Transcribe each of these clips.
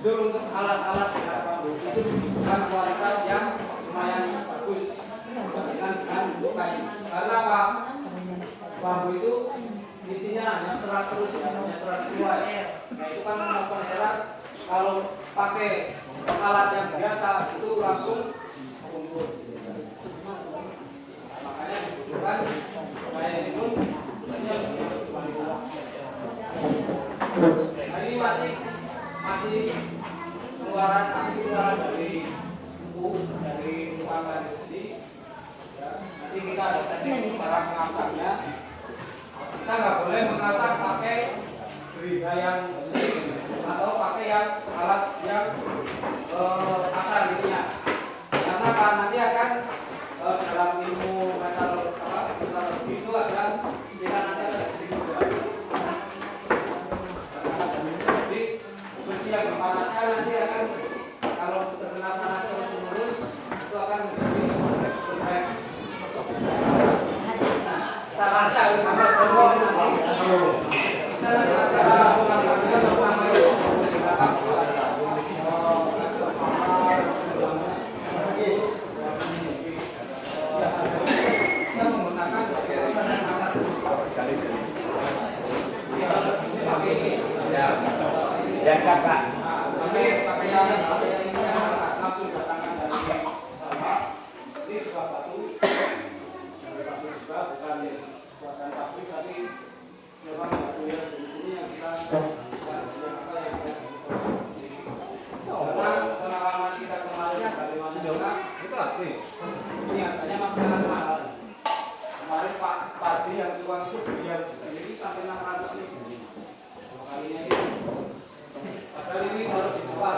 Jujur untuk alat-alat yang bambu itu dibutuhkan kualitas yang lumayan bagus dengan bentuk kayu. Karena apa? Bambu itu isinya hanya serat terus, hanya serat semua. Nah itu kan melakukan serat. Kalau pakai alat yang biasa itu langsung kumpul. Makanya dibutuhkan supaya minum. Nah ini masih keluaran dari tukang besi. Ya, nanti kita ada teknik cara mengasahnya. Kita nggak boleh mengasah pakai geriga yang atau pakai yang alat yang kasar gitu ya. Karena nanti akan dalam ilmu metalurgi itu ada istilah nanti ada sedikit berbeda. Jadi besi yang dipanaskan nanti akan kalau terkena panas terus itu akan menjadi seperti caranya harus sama semua nanti. Cara memasaknya kita menggunakan ya kakak. Tapi pakaian ini langsung datangkan dari sana. Ini sebuah batu juga bukan buatan pabrik, tapi memang batu yang di sini yang kita karena pengalaman kita kemarin dari Madura itu asli. Ini harganya masih sangat mahal. Kemarin Pak Padi yang tukang itu biar sendiri sampai 600.000. Kalinya ini. Padahal ini harus dijual.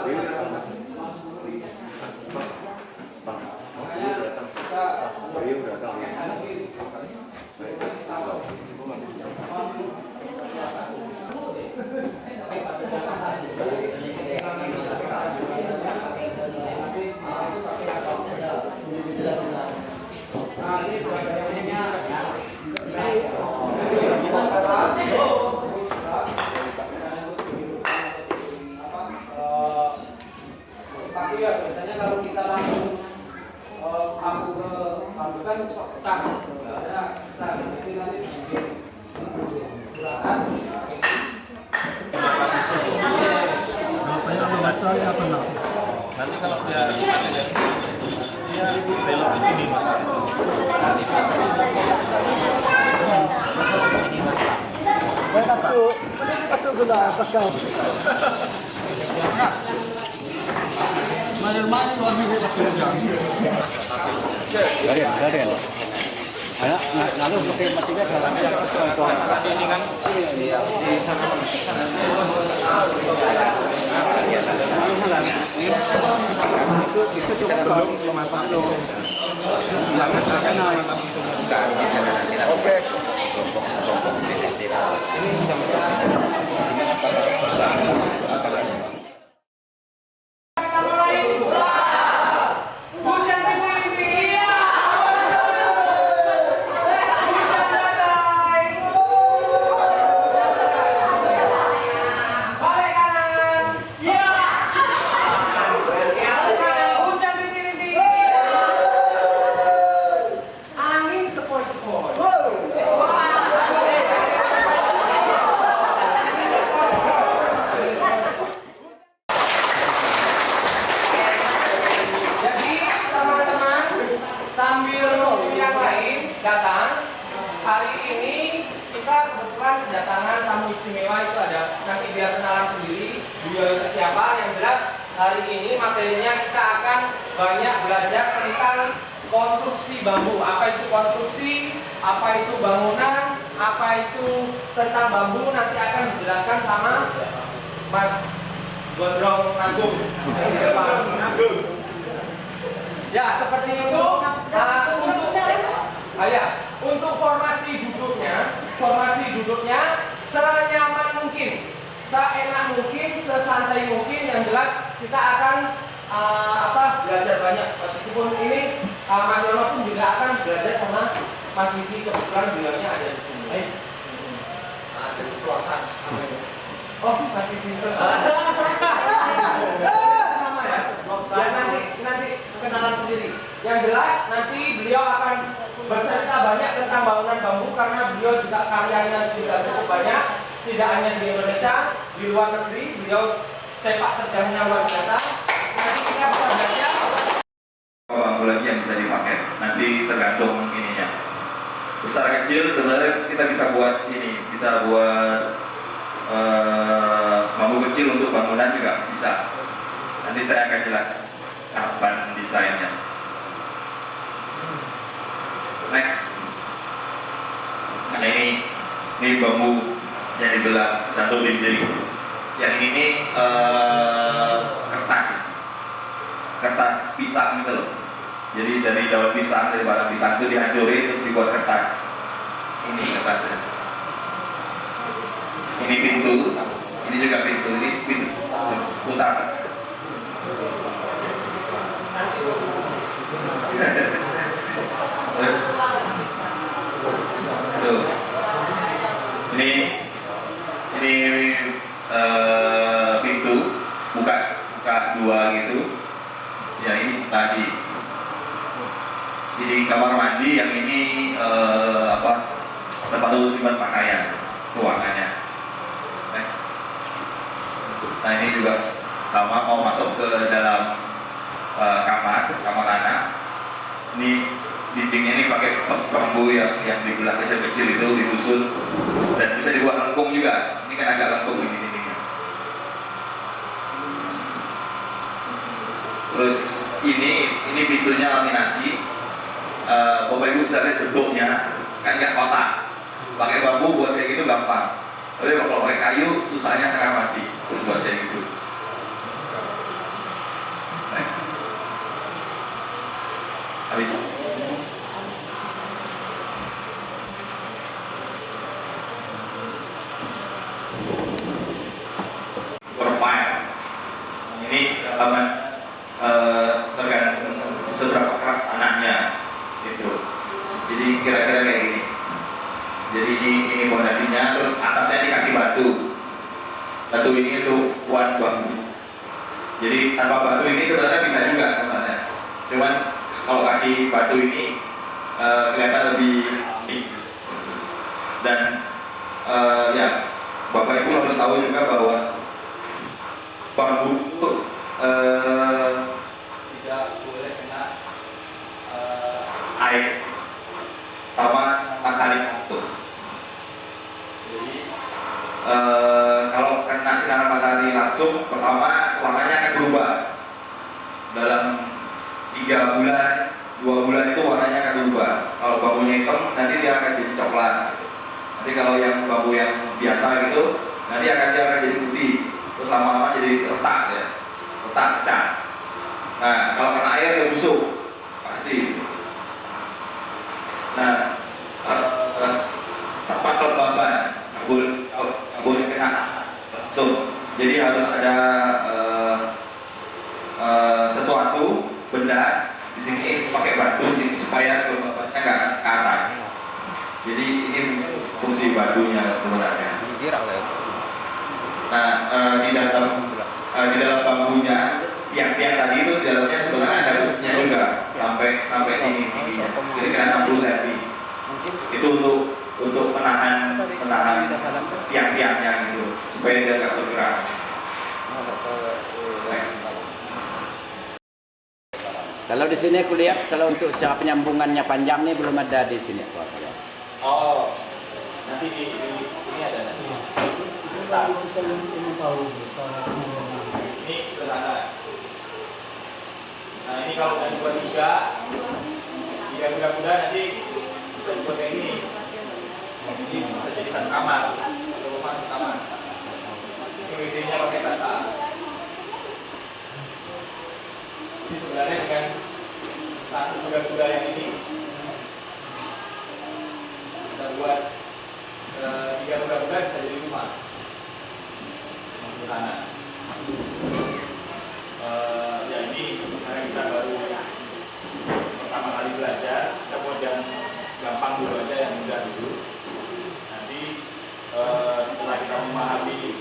Makanya kita tapi ya biasanya kalau kita langsung aku ke bambu kan pecah, ada pecah itu nanti gerakan. Nanti kalau dia belok ke sini mas. Aku gula pasal. Dari. Anak, lalu pakai matinya dalam yang ini kan di sana. Itu juga belum memasak loh. Oke. Ini hari ini materinya kita akan banyak belajar tentang konstruksi bambu. Apa itu konstruksi, apa itu bangunan, apa itu tentang bambu nanti akan dijelaskan sama Mas Gondrong Agung. Ya, seperti itu. Untuk formasi duduknya senyaman mungkin, seenak mungkin, sesantai mungkin. Yang jelas kita akan belajar banyak. Meskipun ini Mas Yono pun juga akan belajar sama Mas Wiji, kebetulan beliaunya ada di sini. Ada keceplosan. Oh, Mas Wiji terus. Nama ya? Ya nanti kenalan sendiri. Yang jelas nanti beliau akan bercerita banyak tentang bangunan bambu karena beliau juga karyanya juga cukup banyak, tidak hanya di Indonesia, di luar negeri beliau sepak terjangnya luar biasa. Nanti kita bisa belajar bambu lagi yang bisa dipakai, nanti tergantung ininya. Besar kecil sebenarnya kita bisa buat ini, bisa buat bambu kecil untuk bangunan juga bisa. Nanti saya akan jelaskan kapan desainnya. Next. Nah ini bambu yang dibelah satu dinding. Yang ini kertas pisang gitu loh. Jadi dari daun pisang, dari batang pisang itu dihancurin terus dibuat kertas. Ini kertasnya. Ini pintu, ini juga pintu, ini pintu utama. Terus, tuh. Ini pintu buka dua gitu. Ya ini tadi. Jadi kamar mandi yang ini tempat simpan pakaian, ruangannya. Nah ini juga sama, mau masuk ke dalam kamar anak. Ini dindingnya ini pakai bambu yang dibelah kecil-kecil itu disusun dan bisa dibuat lengkung juga. Ini kan agak lengkung ini dindingnya. Terus ini pintunya laminasi. Bapak Ibu bisa lihat bentuknya kan nggak kotak. Pakai bambu buat kayak gitu gampang. Tapi kalau pakai kayu susahnya setengah mati buat kayak gitu. Next. Habis. Profile. Ini halaman tergantung seberapa keras tanahnya gitu. Jadi kira-kira kayak gini. Jadi ini fondasinya, terus atasnya dikasih batu. Batu ini untuk kuat bambu. Jadi tanpa batu ini sebenarnya bisa juga sebenarnya. Cuman kalau kasih batu ini kelihatan lebih dan ya Bapak Ibu harus tahu juga bahwa bambu itu tidak boleh kena air sama matahari langsung. Jadi kalau kena sinar matahari langsung, pertama warnanya akan berubah. Dalam 3 bulan, 2 bulan itu warnanya akan berubah. Kalau bambunya hitam, nanti dia akan jadi coklat. Nanti kalau yang bambu yang biasa gitu, nanti dia akan jadi putih. Terus lama-lama jadi retak ya, retak pecah. Nah, kalau kena air dia busuk, pasti. Nah, tempat kelembaban, nggak boleh kena langsung. Jadi harus ada sesuatu benda di sini pakai batu ini supaya kelembabannya nggak ke atas. Jadi ini fungsi batunya sebenarnya. Nah, di dalam bambunya tiang-tiang tadi itu di dalamnya sebenarnya ada besinya juga sampai sini tingginya. Jadi kira 60 cm. Itu untuk menahan tiang-tiangnya gitu supaya dia nggak bergerak. Kalau di sini aku lihat kalau untuk secara penyambungannya panjang nih belum ada di sini. Oh, nanti ini ada nanti. Ini sederhana. Nah ini kalau udah dibuat tiga kuda-kuda nanti bisa dibuat kayak gini. Jadi bisa jadi satu kamar, satu rumah satu kamar. Ini WC-nya pakai bata. Jadi sebenarnya dengan satu kuda-kuda yang ini kita buat 3 kuda-kuda bisa jadi rumah. Sederhana. Ya ini karena kita baru pertama kali belajar, kita buat yang gampang dulu aja, yang mudah dulu. Nanti setelah kita memahami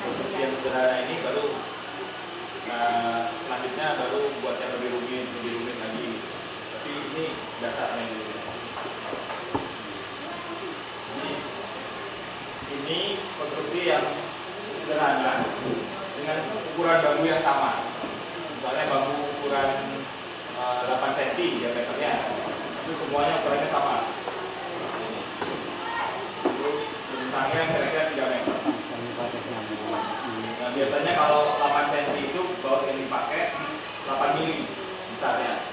konstruksi yang sederhana ini, baru selanjutnya baru buat yang lebih rumit lagi. Tapi ini dasarnya dulu. Jadi ini konstruksi yang sederhana dengan ukuran bambu yang sama. Misalnya bambu ukuran 8 cm diameternya, itu semuanya ukurannya sama. Itu bentangnya kira-kira 3 meter. Nah, biasanya kalau 8 cm itu baut yang dipakai 8 mili besarnya.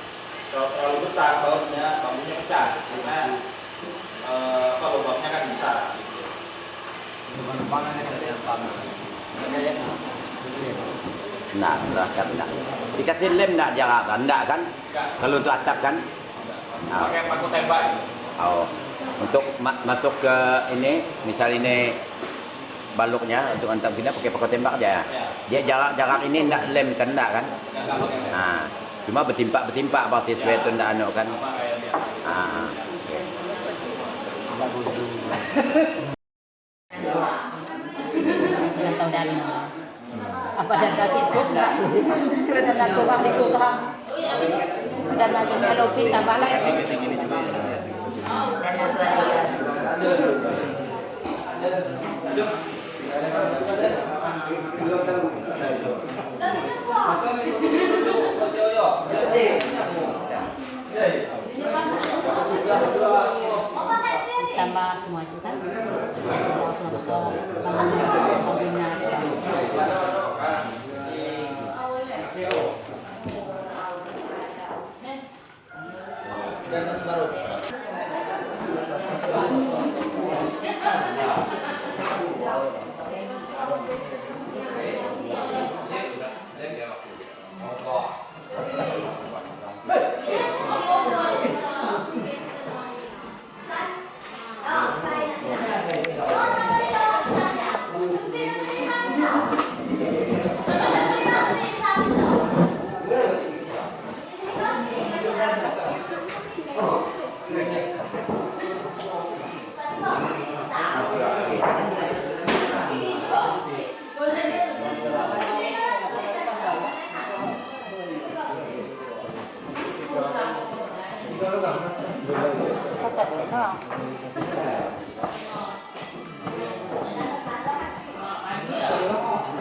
Kalau terlalu besar bambunya pecah karena lubangnya kan besar. Nah, kan enggak. Dikasih lem enggak jarak rendah kan? Kalau untuk atap kan? Pakai paku tembak. Oh. Untuk masuk ke ini, misal ini baloknya untuk antap kita pakai paku tembak aja ya. Dia jarak ini enggak lem kan enggak kan? Nah, cuma bertimpa berarti supaya itu enggak anu kan. Apa dan kaki itu enggak? Karena dan tukang itu tukang dan lagi melopi sama lah. Dan suara tambah semua itu kan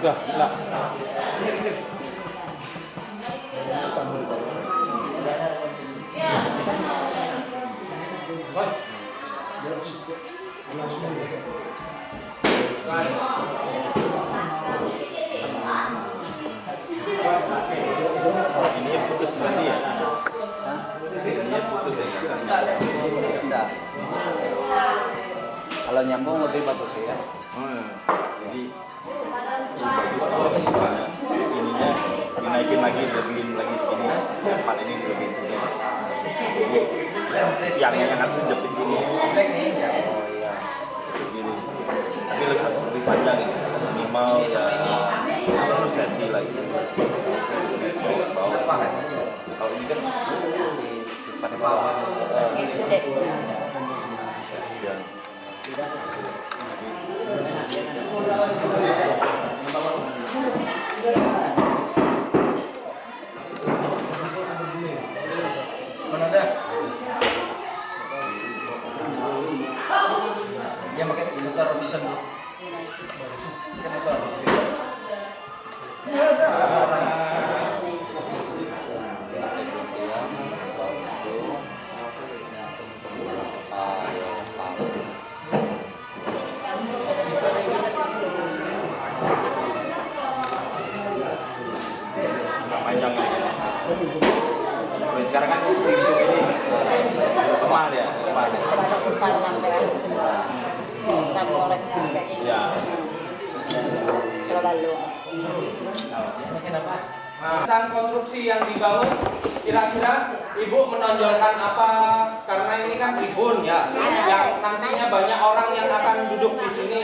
Udah, lah. Ini yang putus berarti ya? Ini yang putus ya? Enggak. Kalau nyambung lebih bagus ya. Jadi ininya dinaikin lagi, lebihin lagi segini, depan ini lebihin segini. Tiangnya yang harus jepit gini. Oh iya. Gini. Tapi lebih panjang ini. Minimal ya 10 cm lagi. Kalau ini kan sifatnya bawah. Mana dah? Dia pakai motor Robinson. Panjang ini. sekarang kan Pringsung ini kemal ya, kemal. Ada susah sampai sama orang kayak ini. Ya. Selalu. Tentang konstruksi yang dibangun, kira-kira Ibu menonjolkan apa? Karena ini kan tribun ya, yang nantinya banyak orang yang akan duduk di sini.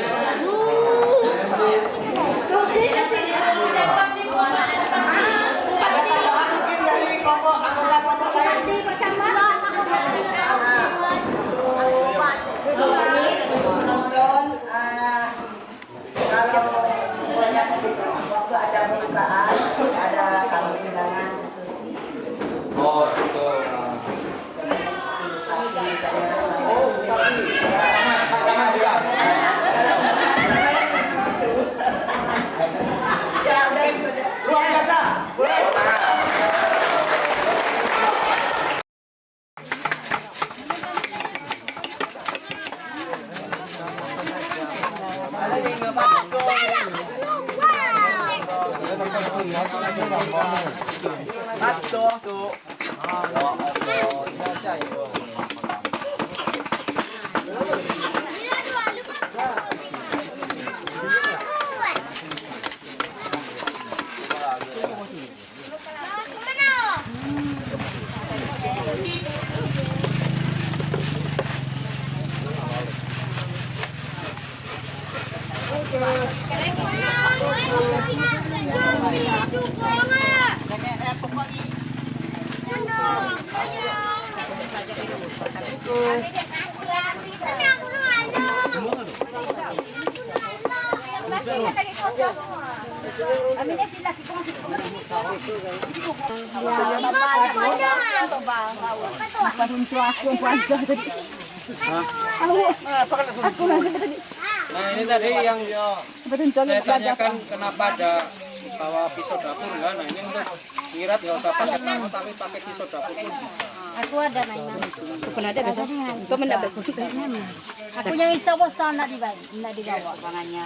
Menonton kalau misalnya waktu acara pembukaan ada tamu undangan khusus di Oh, gitu. Oh, tapi jangan bilang. Luar biasa. Nah ini tadi yang saya tanyakan kenapa ada bawa pisau dapur enggak? Nah ini untuk ngirat nggak usah pakai tangan tapi pakai pisau dapur pun bisa. Aku ada mainan. Aku pernah ada bisa. Kau mendapat kursi kayaknya. Aku yang istawa nak dibawa tangannya.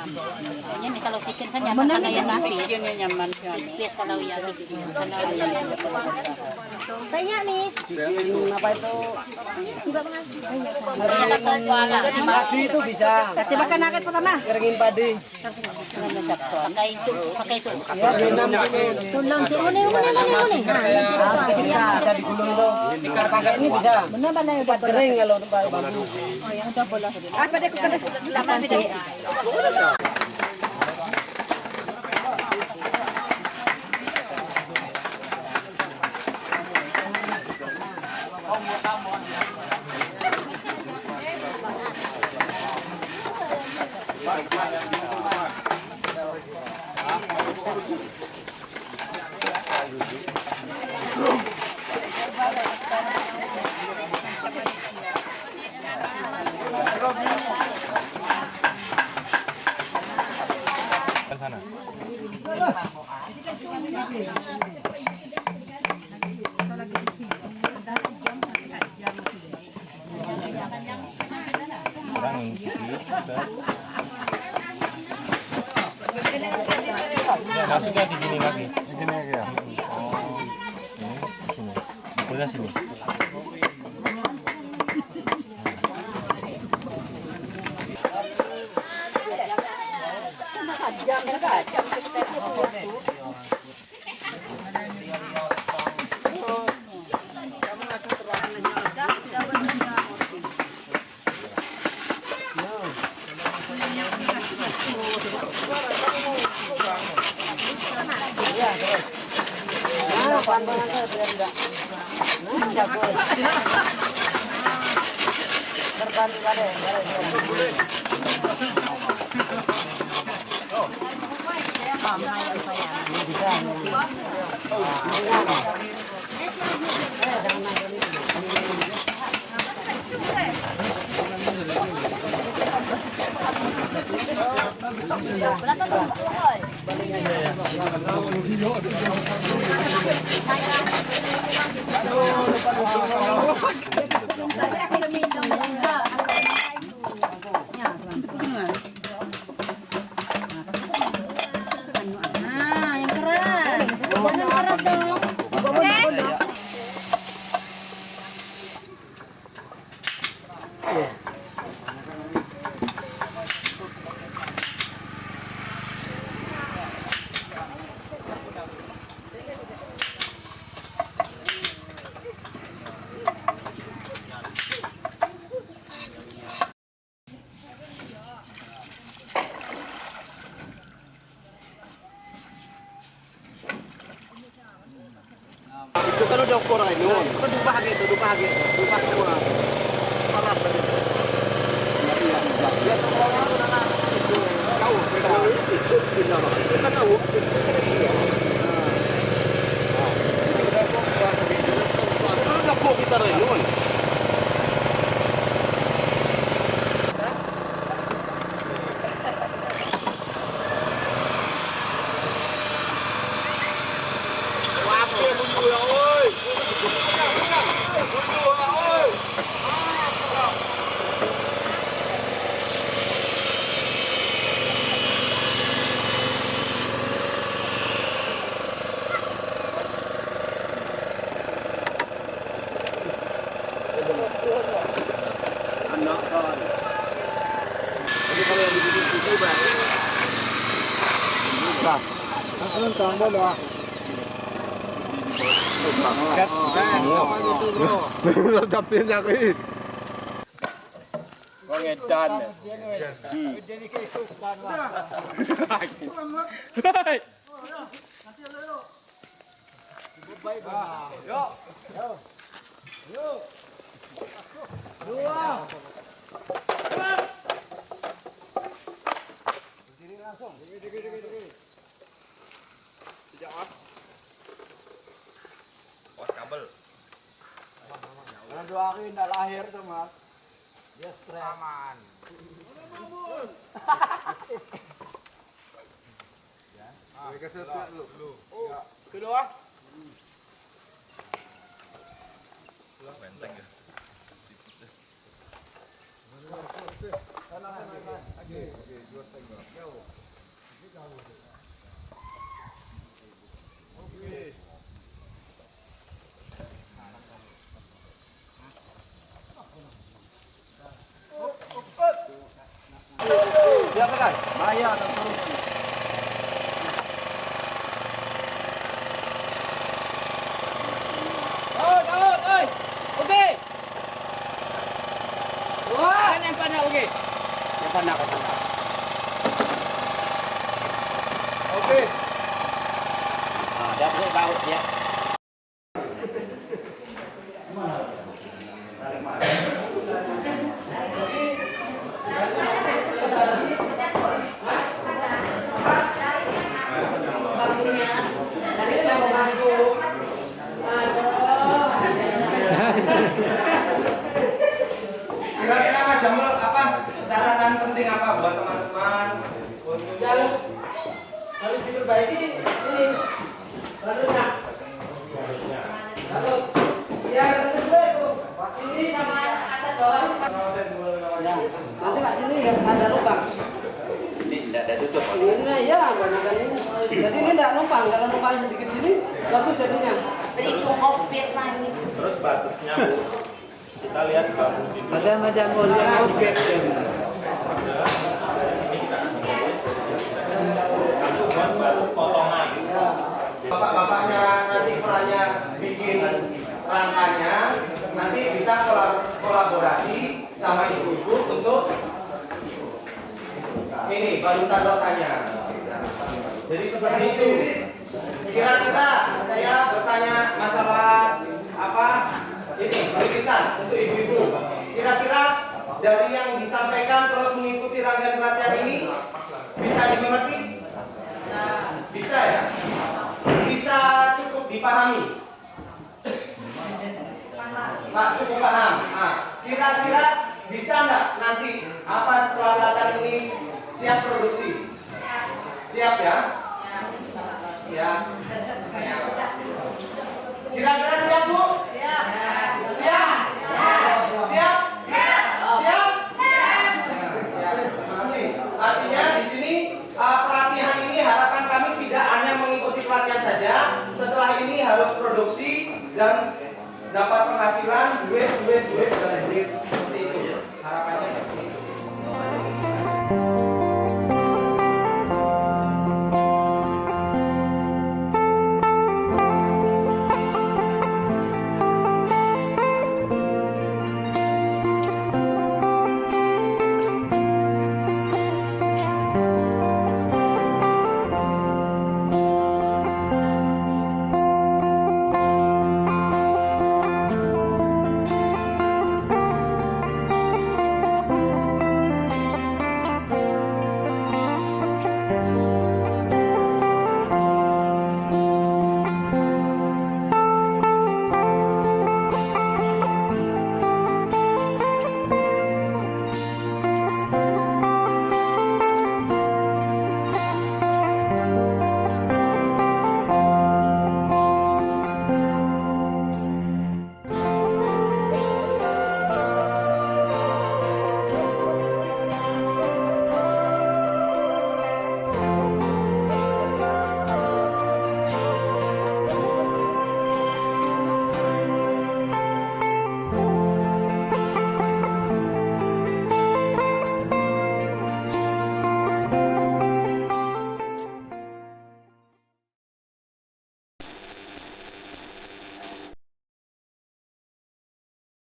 Ini nih kalau chicken kan nyaman karena yang nafis. Ini nyaman sih. Nafis kalau yang karena yang saya nih. Apa itu? Padi itu bisa. Kasih makan naket pertama. Keringin padi. pakai itu. Tulung si ini. Bisa digulung tuh. Tikar pakai ini bisa. Benar mana udah kering kalau bambu. Oh yang udah bola. Apa deh kita belakang sih. Masuknya di sini lagi. Di sini lagi ya. Oh. Ini di sini. Boleh sini. Kira-kira Mas Jamul apa catatan penting apa buat teman-teman yang harus diperbaiki ini barunya lalu ya sesuai tuh ini sama atas bawah nanti kat sini nggak ada lubang Ini tidak ada tutup. ini ya banyak ini jadi ini tidak numpang kalau numpang sedikit sini bagus jadinya Itu opir lagi. Terus batasnya Bu, kita lihat bagus ini. Ada macam yang opir. Buat batas potongan. bapak-bapaknya nanti perannya bikin rangkanya nanti bisa kolaborasi sama ibu-ibu untuk ini balutan rotanya. Jadi seperti itu. Kira-kira saya bertanya masalah apa ini pendidikan untuk ibu-ibu. Kira-kira dari yang disampaikan terus mengikuti rangkaian pelatihan ini bisa dimengerti? Bisa ya? Bisa cukup dipahami? Pak cukup paham. Nah, kira-kira bisa nggak nanti apa setelah pelatihan ini siap produksi? Siap ya? Ya. Kira-kira siap Bu? Siap. Siap? Siap? Siap? Siap. Terima kasih. Artinya di sini pelatihan ini harapan kami tidak hanya mengikuti pelatihan saja. Setelah ini harus produksi dan dapat penghasilan duit seperti itu harapannya.